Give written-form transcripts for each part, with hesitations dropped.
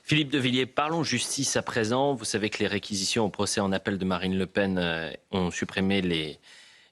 Philippe de Villiers, parlons justice à présent. Vous savez que les réquisitions au procès en appel de Marine Le Pen ont supprimé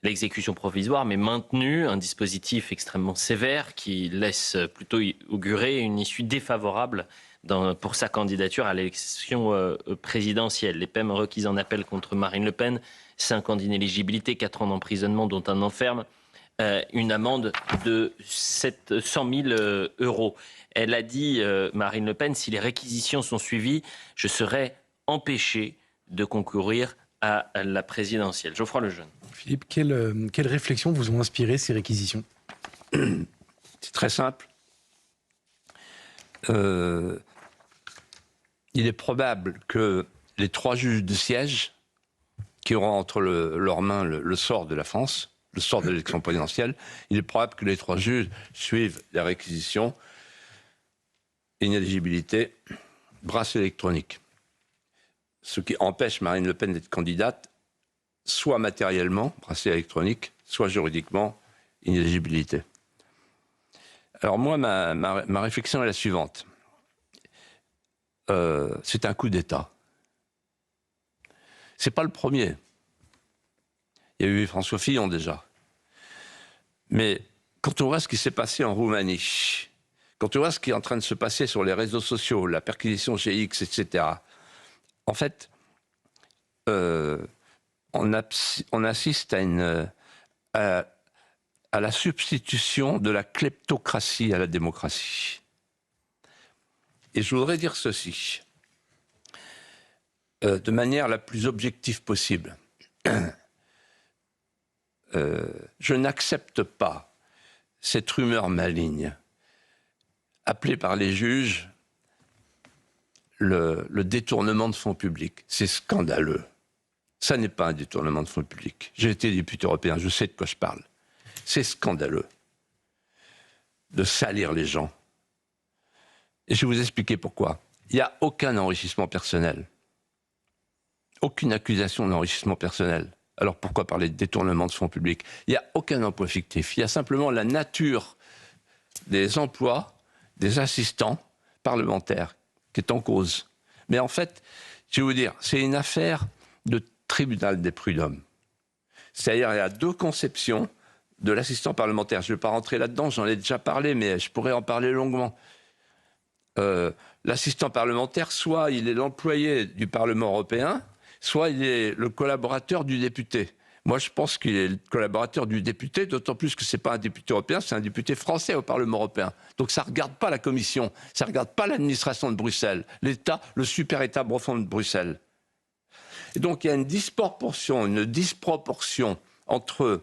l'exécution provisoire, mais maintenu un dispositif extrêmement sévère qui laisse plutôt augurer une issue défavorable pour sa candidature à l'élection présidentielle. Les peines requises en appel contre Marine Le Pen, 5 ans d'inéligibilité, 4 ans d'emprisonnement dont un enferme, une amende de 100 000 euros. Elle a dit, Marine Le Pen, si les réquisitions sont suivies, je serai empêché de concourir à la présidentielle. Geoffroy Lejeune. Philippe, quelles réflexions vous ont inspiré ces réquisitions? C'est très simple. Il est probable que les 3 juges de siège qui auront entre leurs mains le sort de la France, le sort de l'élection présidentielle, il est probable que les 3 juges suivent la réquisition, inéligibilité, bracelet électronique. Ce qui empêche Marine Le Pen d'être candidate, soit matériellement, bracelet électronique, soit juridiquement, inéligibilité. Alors moi, ma réflexion est la suivante. C'est un coup d'État. C'est pas le premier. Il y a eu François Fillon déjà. Mais quand on voit ce qui s'est passé en Roumanie, quand on voit ce qui est en train de se passer sur les réseaux sociaux, la perquisition chez X, etc., en fait, on assiste à la substitution de la kleptocratie à la démocratie. Et je voudrais dire ceci, de manière la plus objective possible. Je n'accepte pas cette rumeur maligne, appelée par les juges le détournement de fonds publics. C'est scandaleux. Ça n'est pas un détournement de fonds publics. J'ai été député européen, je sais de quoi je parle. C'est scandaleux de salir les gens. Et je vais vous expliquer pourquoi. Il n'y a aucun enrichissement personnel. Aucune accusation d'enrichissement personnel. Alors pourquoi parler de détournement de fonds publics? Il n'y a aucun emploi fictif. Il y a simplement la nature des emplois des assistants parlementaires qui est en cause. Mais en fait, je vais vous dire, c'est une affaire de tribunal des prud'hommes. C'est-à-dire il y a 2 conceptions de l'assistant parlementaire. Je ne vais pas rentrer là-dedans, j'en ai déjà parlé, mais je pourrais en parler longuement. L'assistant parlementaire, soit il est l'employé du Parlement européen, soit il est le collaborateur du député. Moi, je pense qu'il est le collaborateur du député, d'autant plus que ce n'est pas un député européen, c'est un député français au Parlement européen. Donc ça ne regarde pas la Commission, ça ne regarde pas l'administration de Bruxelles, l'État, le super État profond de Bruxelles. Et donc il y a une disproportion entre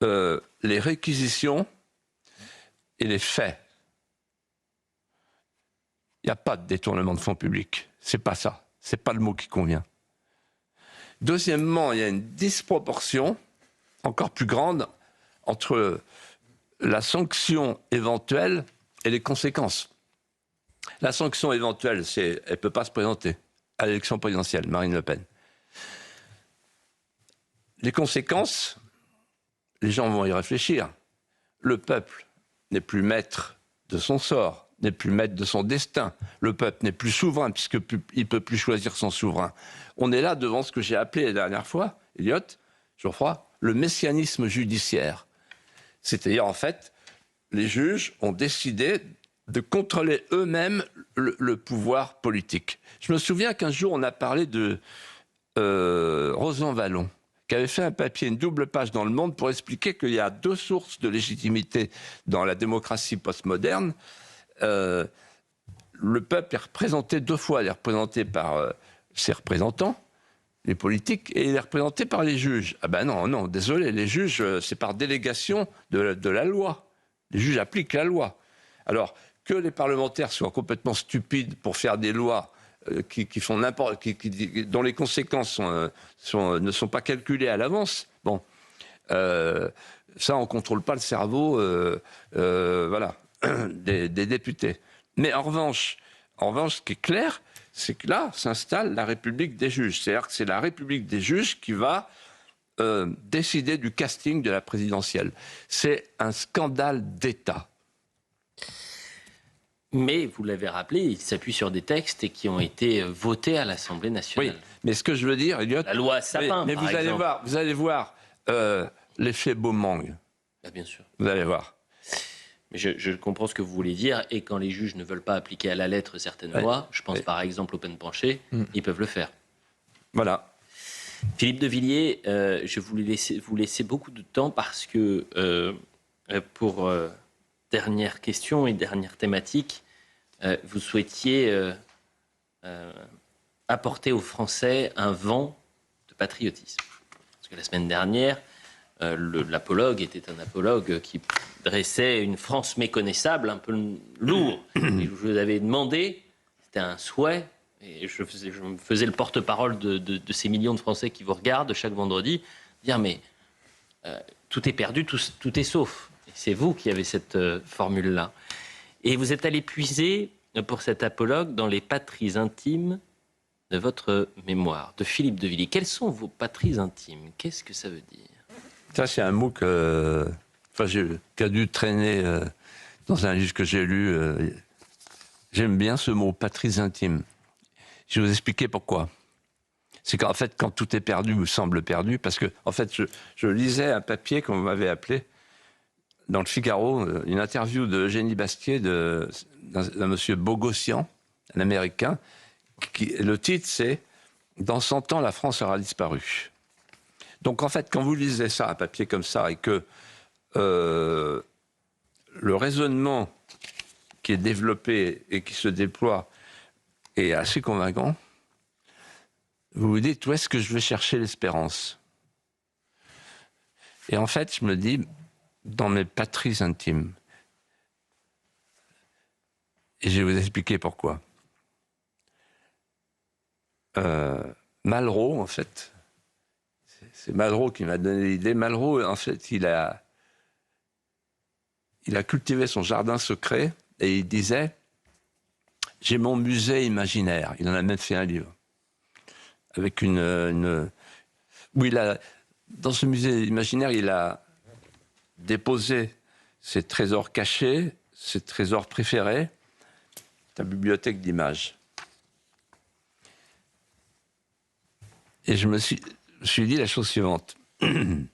les réquisitions et les faits. Il n'y a pas de détournement de fonds publics. C'est pas ça. C'est pas le mot qui convient. Deuxièmement, il y a une disproportion encore plus grande entre la sanction éventuelle et les conséquences. La sanction éventuelle, c'est elle ne peut pas se présenter à l'élection présidentielle, Marine Le Pen. Les conséquences, les gens vont y réfléchir. Le peuple n'est plus maître de son sort, n'est plus maître de son destin. Le peuple n'est plus souverain puisqu'il ne peut plus choisir son souverain. On est là devant ce que j'ai appelé la dernière fois, Elliot, Geoffroy, le messianisme judiciaire. C'est-à-dire, en fait, les juges ont décidé de contrôler eux-mêmes le pouvoir politique. Je me souviens qu'un jour, on a parlé de Rosan Vallon, qui avait fait un papier, une double page dans Le Monde, pour expliquer qu'il y a 2 sources de légitimité dans la démocratie postmoderne. Le peuple est représenté 2 fois. Il est représenté par ses représentants, les politiques, et il est représenté par les juges. Ah ben non, non, désolé, les juges, c'est par délégation de la loi. Les juges appliquent la loi. Alors, que les parlementaires soient complètement stupides pour faire des lois qui font dont les conséquences ne sont pas calculées à l'avance, bon, ça, on ne contrôle pas le cerveau voilà, des députés. Mais en revanche, ce qui est clair, c'est que là s'installe la République des juges. C'est-à-dire que c'est la République des juges qui va décider du casting de la présidentielle. C'est un scandale d'État. Mais, vous l'avez rappelé, il s'appuie sur des textes qui ont été votés à l'Assemblée nationale. Oui, mais ce que je veux dire, Elliot... La loi Sapin, mais par vous allez exemple. vous allez voir l'effet Beaumang. Bah, bien sûr. Vous allez voir. Mais je comprends ce que vous voulez dire. Et quand les juges ne veulent pas appliquer à la lettre certaines lois, je pense par exemple aux peines penchées, ils peuvent le faire. Voilà. Philippe de Villiers, je voulais vous laisser beaucoup de temps parce que pour dernière question et dernière thématique, vous souhaitiez apporter aux Français un vent de patriotisme. Parce que la semaine dernière, l'apologue était un apologue qui dressait une France méconnaissable, un peu lourd. Et je vous avais demandé, c'était un souhait, et je me faisais le porte-parole de ces millions de Français qui vous regardent chaque vendredi, dire mais tout est perdu, tout est sauf. Et c'est vous qui avez cette formule-là. Et vous êtes allé puiser pour cet apologue dans les patries intimes de votre mémoire, de Philippe de Villiers. Quelles sont vos patries intimes? Qu'est-ce que ça veut dire? Ça, c'est un mot qui a dû traîner dans un livre que j'ai lu. J'aime bien ce mot, patries intimes. Je vais vous expliquer pourquoi. C'est qu'en fait, quand tout est perdu ou semble perdu, parce que en fait, je lisais un papier qu'on m'avait appelé dans le Figaro, une interview de Eugénie Bastier d'un monsieur Bogossian, un Américain. Le titre, c'est « Dans 100 ans, la France aura disparu ». Donc en fait, quand vous lisez ça, un papier comme ça, et que le raisonnement qui est développé et qui se déploie est assez convaincant, vous vous dites, où est-ce que je vais chercher l'espérance? Et en fait, je me dis, dans mes patries intimes. Et je vais vous expliquer pourquoi. Malraux, en fait, c'est Malraux qui m'a donné l'idée. Malraux, en fait, il a cultivé son jardin secret et il disait « J'ai mon musée imaginaire ». Il en a même fait un livre. Avec où dans ce musée imaginaire, il a déposé ses trésors cachés, ses trésors préférés, sa bibliothèque d'images. Et je me suis dit la chose suivante. Il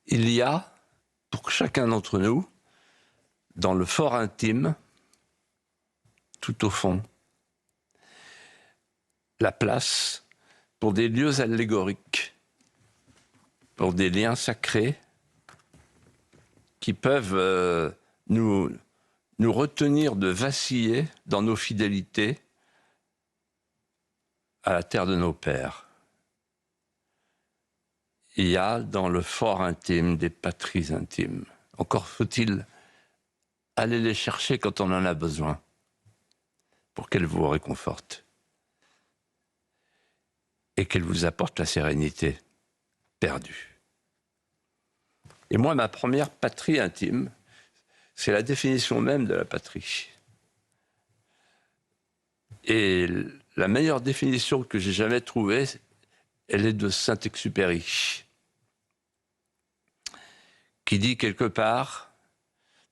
y a, pour chacun d'entre nous, dans le fort intime, tout au fond, la place pour des lieux allégoriques, pour des liens sacrés qui peuvent nous retenir de vaciller dans nos fidélités à la terre de nos pères. Il y a dans le fort intime des patries intimes. Encore faut-il aller les chercher quand on en a besoin, pour qu'elles vous réconfortent et qu'elles vous apportent la sérénité perdue. Et moi, ma première patrie intime, c'est la définition même de la patrie. Et la meilleure définition que j'ai jamais trouvée, elle est de Saint-Exupéry, qui dit quelque part,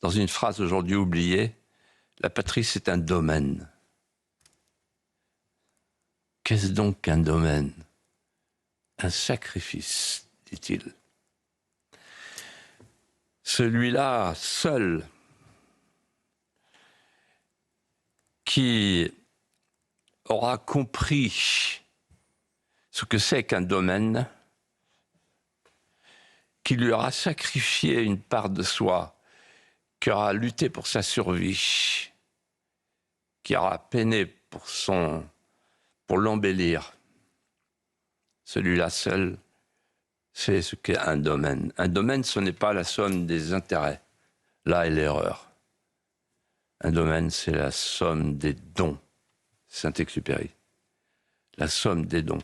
dans une phrase aujourd'hui oubliée, la patrie c'est un domaine. Qu'est-ce donc qu'un domaine? Un sacrifice, dit-il. Celui-là seul qui aura compris ce que c'est qu'un domaine, qui lui aura sacrifié une part de soi, qui aura lutté pour sa survie, qui aura peiné pour l'embellir. Celui-là seul sait ce qu'est un domaine. Un domaine, ce n'est pas la somme des intérêts. Là est l'erreur. Un domaine, c'est la somme des dons. Saint-Exupéry. La somme des dons.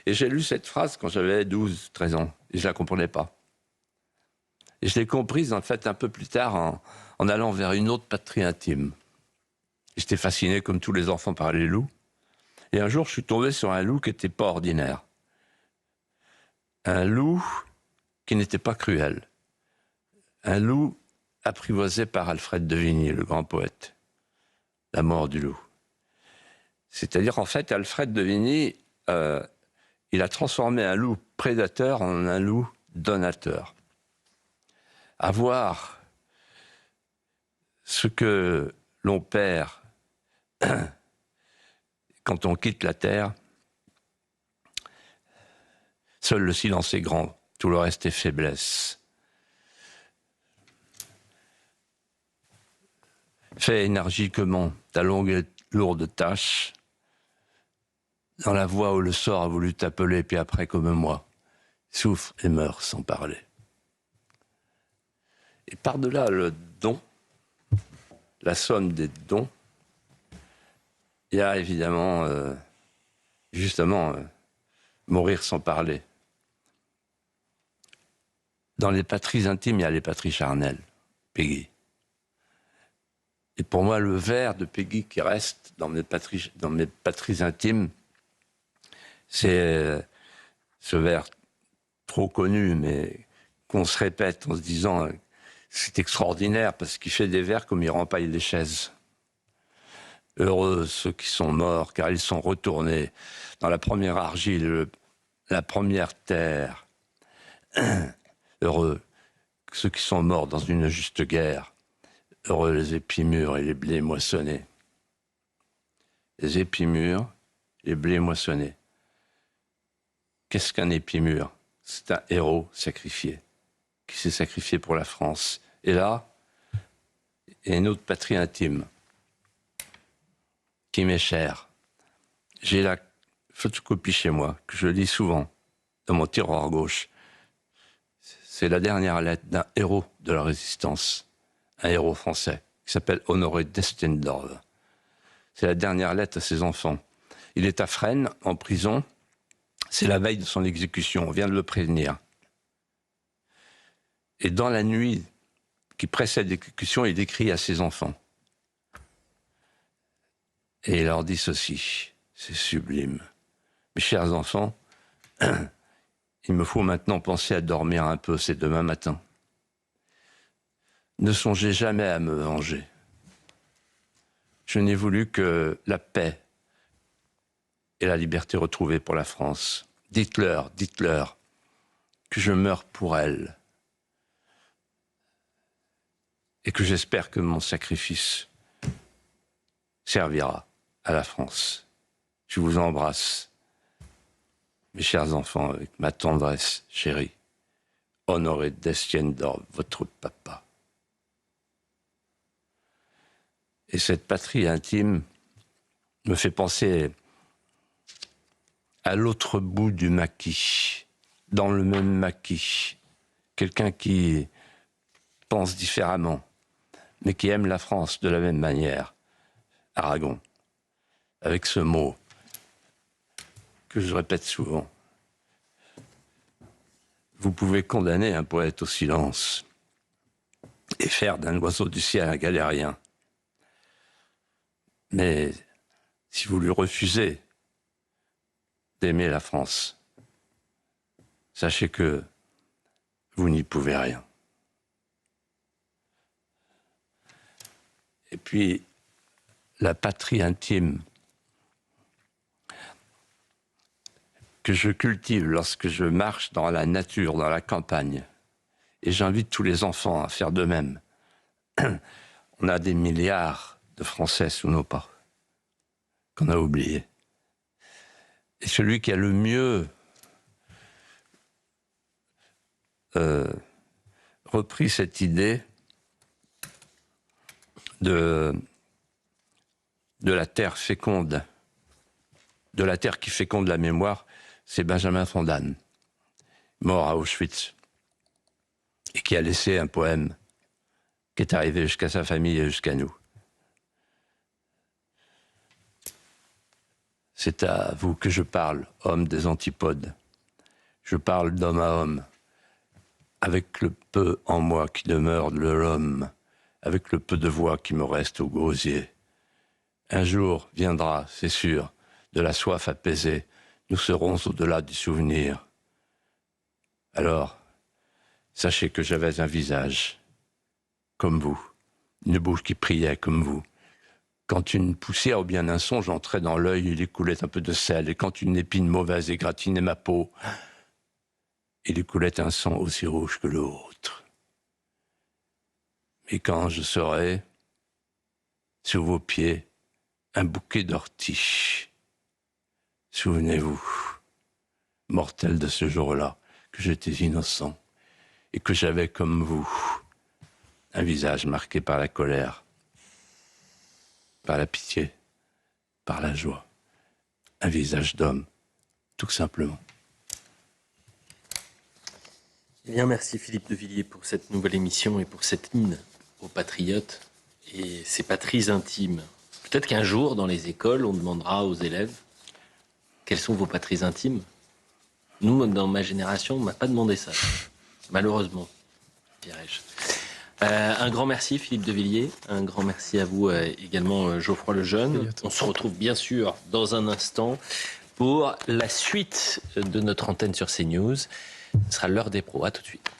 Et j'ai lu cette phrase quand j'avais 12, 13 ans, et je ne la comprenais pas. Et je l'ai comprise, en fait, un peu plus tard, en allant vers une autre patrie intime. J'étais fasciné, comme tous les enfants, par les loups. Et un jour, je suis tombé sur un loup qui n'était pas ordinaire. Un loup qui n'était pas cruel. Un loup apprivoisé par Alfred de Vigny, le grand poète. la mort du loup. C'est-à-dire, en fait, Alfred de Vigny, il a transformé un loup prédateur en un loup donateur. Avoir ce que l'on perd quand on quitte la terre, seul le silence est grand, tout le reste est faiblesse. Fais énergiquement ta longue et lourde tâche, dans la voie où le sort a voulu t'appeler, puis après, comme moi, souffre et meurt sans parler. Et par-delà le don, la somme des dons, il y a évidemment, justement, mourir sans parler. Dans les patries intimes, il y a les patries charnelles, Péguy. Et pour moi, le vers de Péguy qui reste dans mes patries intimes, c'est ce vers trop connu, mais qu'on se répète en se disant c'est extraordinaire parce qu'il fait des vers comme il rempaille les chaises. Heureux ceux qui sont morts, car ils sont retournés dans la première argile, la première terre. Heureux ceux qui sont morts dans une juste guerre. Heureux les épis mûrs et les blés moissonnés. Les épis mûrs, les blés moissonnés. Qu'est-ce qu'un épi mûr? C'est un héros sacrifié, qui s'est sacrifié pour la France. Et là, il y a une autre patrie intime, qui m'est chère. J'ai la photocopie chez moi, que je lis souvent, dans mon tiroir gauche. C'est la dernière lettre d'un héros de la Résistance, un héros français, qui s'appelle Honoré d'Estendorf. C'est la dernière lettre à ses enfants. Il est à Fresnes, en prison. C'est la veille de son exécution, on vient de le prévenir. Et dans la nuit qui précède l'exécution, il écrit à ses enfants. Et il leur dit ceci, c'est sublime. Mes chers enfants, il me faut maintenant penser à dormir un peu, c'est demain matin. Ne songez jamais à me venger. Je n'ai voulu que la paix et la liberté retrouvée pour la France. Dites-leur que je meurs pour elle et que j'espère que mon sacrifice servira à la France. Je vous embrasse, mes chers enfants, avec ma tendresse chérie. Honoré d'Estendorf, votre papa. Et cette patrie intime me fait penser à l'autre bout du maquis, dans le même maquis, quelqu'un qui pense différemment, mais qui aime la France de la même manière, Aragon, avec ce mot que je répète souvent. Vous pouvez condamner un poète au silence et faire d'un oiseau du ciel un galérien. Mais si vous lui refusez d'aimer la France, sachez que vous n'y pouvez rien. Et puis, la patrie intime que je cultive lorsque je marche dans la nature, dans la campagne, et j'invite tous les enfants à faire de même. On a des milliards de Français sous nos pas, qu'on a oubliés. Et celui qui a le mieux repris cette idée de la terre féconde, de la terre qui féconde la mémoire, c'est Benjamin Fontaine, mort à Auschwitz, et qui a laissé un poème qui est arrivé jusqu'à sa famille et jusqu'à nous. C'est à vous que je parle, homme des antipodes. Je parle d'homme à homme, avec le peu en moi qui demeure de l'homme, avec le peu de voix qui me reste au gosier. Un jour viendra, c'est sûr, de la soif apaisée, nous serons au-delà du souvenir. Alors, sachez que j'avais un visage, comme vous, une bouche qui priait comme vous, Quand une poussière ou bien un songe entrait dans l'œil, il écoulait un peu de sel. Et quand une épine mauvaise égratignait ma peau, il écoulait un sang aussi rouge que l'autre. Mais quand je serai sous vos pieds un bouquet d'orties, souvenez-vous, mortel de ce jour-là, que j'étais innocent et que j'avais comme vous un visage marqué par la colère, par la pitié, par la joie, un visage d'homme, tout simplement. Eh bien, merci Philippe de Villiers pour cette nouvelle émission et pour cette hymne aux patriotes et ces patries intimes. Peut-être qu'un jour, dans les écoles, on demandera aux élèves quelles sont vos patries intimes. Nous, dans ma génération, on ne m'a pas demandé ça, malheureusement, dirais-je. Un grand merci Philippe de Villiers, un grand merci à vous également Geoffroy Lejeune. On se retrouve bien sûr dans un instant pour la suite de notre antenne sur CNews. Ce sera l'heure des pros, à tout de suite.